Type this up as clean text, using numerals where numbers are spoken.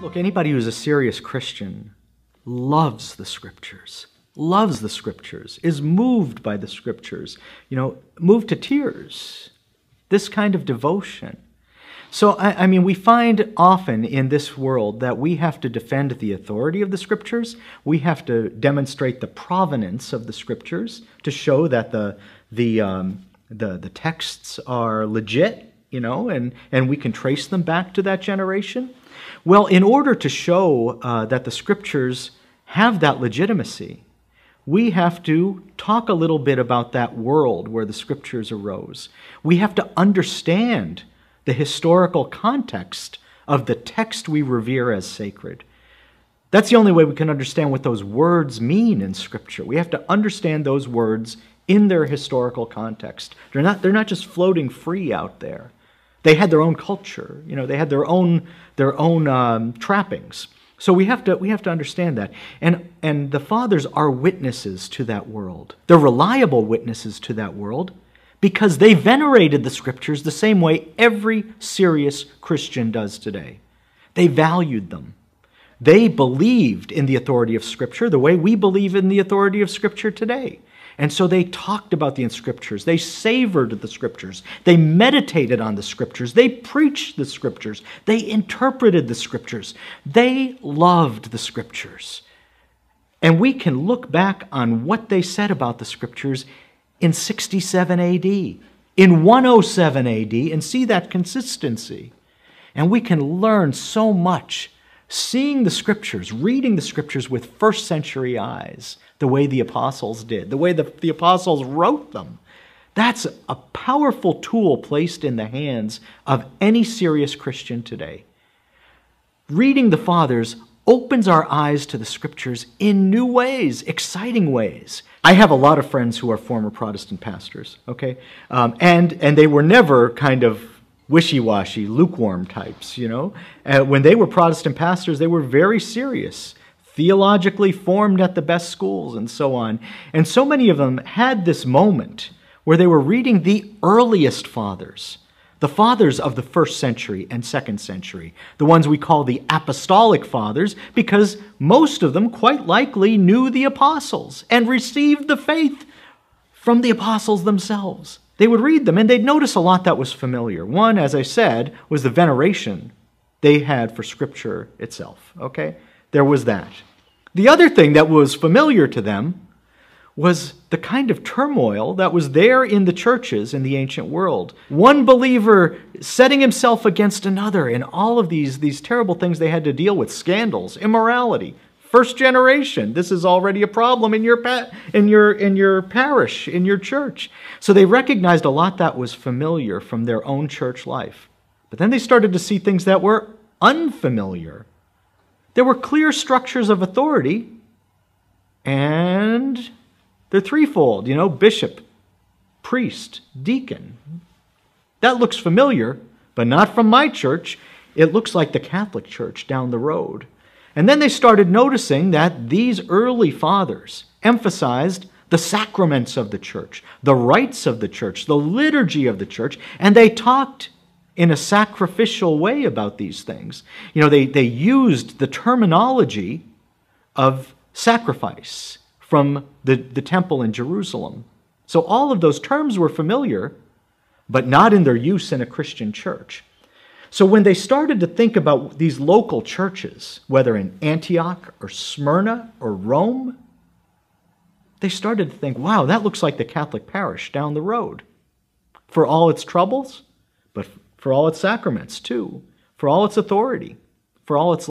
Look, anybody who's a serious Christian loves the Scriptures, is moved by the Scriptures, moved to tears, this kind of devotion. So, I mean, we find often in this world that we have to defend the authority of the Scriptures. We have to demonstrate the provenance of the Scriptures to show that the texts are legit, and we can trace them back to that generation. Well, in order to show that the Scriptures have that legitimacy, we have to talk a little bit about that world where the Scriptures arose. We have to understand the historical context of the text we revere as sacred. That's the only way we can understand what those words mean in Scripture. We have to understand those words in their historical context. They're not just floating free out there. They had their own culture. They had their own trappings. So we have to understand that. And the fathers are witnesses to that world. They're reliable witnesses to that world because they venerated the Scriptures the same way every serious Christian does today. They valued them. They believed in the authority of Scripture the way we believe in the authority of Scripture today. And so they talked about the Scriptures. They savored the Scriptures. They meditated on the Scriptures. They preached the Scriptures. They interpreted the Scriptures. They loved the Scriptures. And we can look back on what they said about the Scriptures in 67 AD, in 107 AD, and see that consistency. And we can learn so much seeing the Scriptures, reading the Scriptures with first century eyes, the way the apostles did, the way the apostles wrote them. That's a powerful tool placed in the hands of any serious Christian today. Reading the Fathers opens our eyes to the Scriptures in new ways, exciting ways. I have a lot of friends who are former Protestant pastors, okay? And they were never kind of wishy-washy, lukewarm types, When they were Protestant pastors, they were very serious, theologically formed at the best schools and so on. And so many of them had this moment where they were reading the earliest fathers, the fathers of the first century and second century, the ones we call the apostolic fathers, because most of them quite likely knew the apostles and received the faith from the apostles themselves. They would read them and they'd notice a lot that was familiar. One, as I said, was the veneration they had for Scripture itself, okay? There was that. The other thing that was familiar to them was the kind of turmoil that was there in the churches in the ancient world. One believer setting himself against another, and all of these terrible things they had to deal with, scandals, immorality. First generation, this is already a problem in your parish, in your church. So they recognized a lot that was familiar from their own church life. But then they started to see things that were unfamiliar. There were clear structures of authority, and they're threefold, bishop, priest, deacon. That looks familiar, but not from my church. It looks like the Catholic Church down the road. And then they started noticing that these early fathers emphasized the sacraments of the church, the rites of the church, the liturgy of the church, and they talked in a sacrificial way about these things. They used the terminology of sacrifice from the temple in Jerusalem. So all of those terms were familiar, but not in their use in a Christian church. So when they started to think about these local churches, whether in Antioch or Smyrna or Rome, they started to think, wow, that looks like the Catholic parish down the road. For all its troubles, but for all its sacraments too, for all its authority, for all its